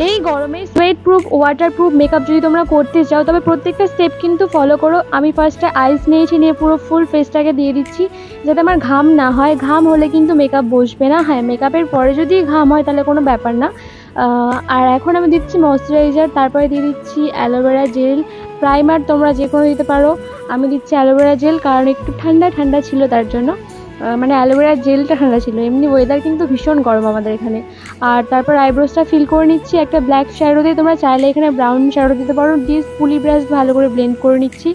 এই গরমে sweat proof water proof makeup যদি তোমরা করতে চাও তবে প্রত্যেকটা স্টেপ কিন্তু ফলো করো। আমি ফার্স্টে আইস নিয়েছি, নিয়ে পুরো ফুল ফেসটাকে দিয়ে দিচ্ছি যাতে আমার ঘাম না হয়। ঘাম হলে কিন্তু মেকআপ বসবে না। হ্যাঁ, মেকআপের পরে যদি ঘাম হয় তাহলে কোনো ব্যাপার না। আর এখন আমি দিচ্ছি ময়শ্চারাইজার, তারপরে দিয়ে দিচ্ছি অ্যালোভেরা জেল। প্রাইমার তোমরা যে কোনো দিতে পারো, আমি দিচ্ছি অ্যালোভেরা জেল কারণ একটু ঠান্ডা ঠান্ডা ছিল তার জন্য। মানে অ্যালোভেরা জেলটা ঠান্ডা ছিল, এমনি ওয়েদার কিন্তু ভীষণ গরম আমাদের এখানে। আর তারপর আইব্রোসটা ফিল করে নিচ্ছি একটা ব্ল্যাক শ্যাডো দিয়ে, তোমরা চাইলে এখানে ব্রাউন শ্যাডো দিতে পারো। দিয়ে পুলি ব্রাশ ভালো করে ব্লেন্ড করে নিচ্ছি।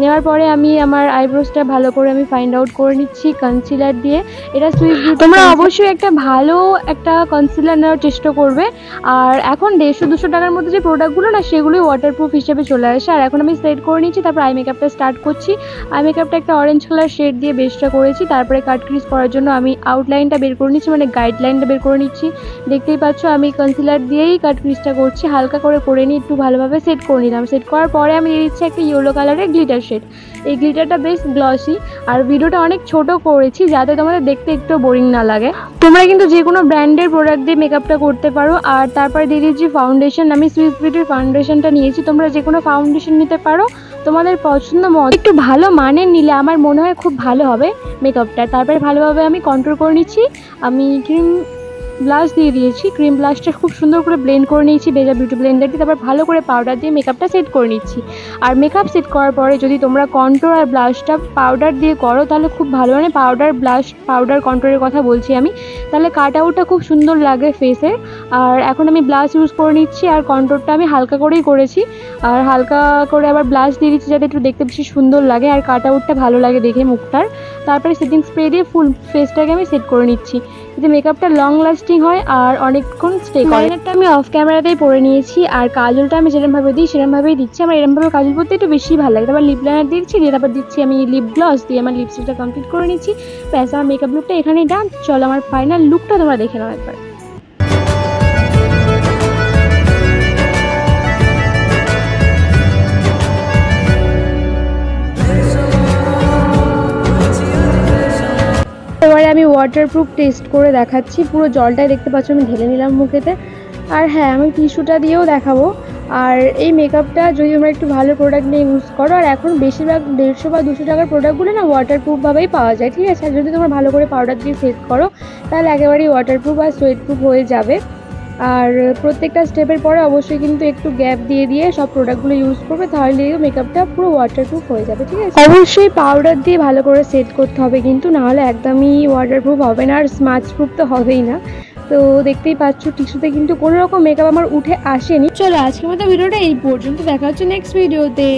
নেওয়ার পরে আমি আমার আইব্রোসটা ভালো করে আমি ফাইন্ড আউট করে নিচ্ছি কনসিলার দিয়ে। এটা সুইস বিউটি, তোমরা অবশ্যই একটা ভালো একটা কনসিলার নেওয়ার চেষ্টা করবে। আর এখন 150-200 টাকার মধ্যে যে প্রোডাক্টগুলো না সেগুলোই ওয়াটারপ্রুফ হিসেবে চলে আসে। আর এখন আমি সেট করে নিচ্ছি, তারপর আই মেকআপটা স্টার্ট করছি। আই মেকআপটা একটা অরেঞ্জ কালার শেড দিয়ে বেসটা করেছি। তারপরে কাট ক্রিজ করার জন্য আমি আউটলাইনটা বের করে নিচ্ছি, মানে গাইডলাইনটা বের করে নিচ্ছি। দেখতেই পাচ্ছ আমি কনসিলার দিয়েই কাট ক্রিজটা করছি, হালকা করে করে নিয়ে একটু ভালোভাবে সেট করে নিলাম। সেট করার পরে আমি দিয়ে দিচ্ছি একটা ইয়েলো কালারের গ্লিটার শেড। এই গ্লিটারটা বেশ গ্লসি। আর ভিডিওটা অনেক ছোট করেছি যাতে তোমাদের দেখতে একটু বোরিং না লাগে। তোমরা কিন্তু যে কোনো ব্র্যান্ডের প্রোডাক্ট দিয়ে মেকআপটা করতে পারো। আর তারপরে দিয়ে দিচ্ছি ফাউন্ডেশন। আমি সুইস বিউটির ফাউন্ডেশনটা নিয়েছি, তোমরা যে কোনো ফাউন্ডেশন নিতে পারো তোমাদের পছন্দ মতো। একটু ভালো মানের নিলে আমার মনে হয় খুব ভালো হবে মেকআপটা। তারপরে ভালোভাবে আমি কন্ট্রোল করে নিচ্ছি। আমি ক্রিম ব্লাশ দিয়ে দিয়েছি, ক্রিম ব্লাশটা খুব সুন্দর করে ব্লেন্ড করে নিয়েছি ভেজা বিউটি ব্লেন্ডার দিয়ে। তারপর ভালো করে পাউডার দিয়ে মেকআপটা সেট করে নিচ্ছি। আর মেকআপ সেট করার পরে যদি তোমরা কন্ট্রোল আর ব্লাশটা পাউডার দিয়ে করো তাহলে খুব ভালো, মানে পাউডার ব্লাশ পাউডার কন্ট্রোলের কথা বলছি আমি, তাহলে কাট আউটটা খুব সুন্দর লাগে ফেসে। আর এখন আমি ব্লাশ ইউজ করে নিচ্ছি, আর কন্ট্রোলটা আমি হালকা করেই করেছি। আর হালকা করে আবার ব্লাশ দিয়ে দিচ্ছি যাতে একটু দেখতে বেশি সুন্দর লাগে আর কাট আউটটা ভালো লাগে দেখে মুখটার। তারপরে সেটিং স্প্রে দিয়ে ফুল ফেসটাকে আমি সেট করে নিচ্ছি যাতে মেকআপটা লং লাস্টিং হয় আর অনেকক্ষণ স্টে করে। লাইনারটা আমি অফ ক্যামেরাতেই পরে নিয়েছি। আর কাজলটা আমি যেরকমভাবে দিই সেরকমভাবেই দিচ্ছি। আমার এরকমভাবে কাজল পরতে একটু বেশি ভালো লাগে। তারপর লিপ লাইনার দিচ্ছি, দিয়ে তারপর দিচ্ছি আমি লিপ গ্লস দিয়ে আমার লিপস্টিকটা কমপ্লিট করে নিচ্ছি। ব্যাস, আমার মেকআপ লুকটা এখানেই ডান। চলো আমার ফাইনাল লুকটা তোমরা দেখে নাও একবার। এবারে আমি ওয়াটারপ্রুফ টেস্ট করে দেখাচ্ছি। পুরো জলটাই দেখতে পাচ্ছ আমি ঢেলে নিলাম মুখেতে। আর হ্যাঁ, আমি টিস্যুটা দিয়েও দেখাবো। আর এই মেকআপটা যদি তোমরা একটু ভালো প্রোডাক্ট নিয়ে ইউজ করো, আর এখন বেশিরভাগ 150 বা 200 টাকার প্রোডাক্টগুলো না ওয়াটারপ্রুফভাবেই পাওয়া যায়, ঠিক আছে। আর যদি তোমরা ভালো করে পাউডার দিয়ে সেট করো তাহলে একেবারেই ওয়াটারপ্রুফ আর সোয়েট প্রুফ হয়ে যাবে। আর প্রত্যেকটা স্টেপের পরে অবশ্যই কিন্তু একটু গ্যাপ দিয়ে দিয়ে সব প্রোডাক্টগুলো ইউজ করবে, তাহলে মেকআপটা পুরো ওয়াটারপ্রুফ হয়ে যাবে, ঠিক আছে। অবশ্যই পাউডার দিয়ে ভালো করে সেট করতে হবে কিন্তু, নাহলে একদমই ওয়াটারপ্রুফ হবে না। আর স্মাচ প্রুফ তো হবেই না। তো দেখতেই পাচ্ছ টিস্যুতে কিন্তু কোনো রকম মেকআপ আমার উঠে আসেনি। চলো আজকের মতো ভিডিওটা এই পর্যন্ত, দেখা হচ্ছে নেক্সট ভিডিওতে।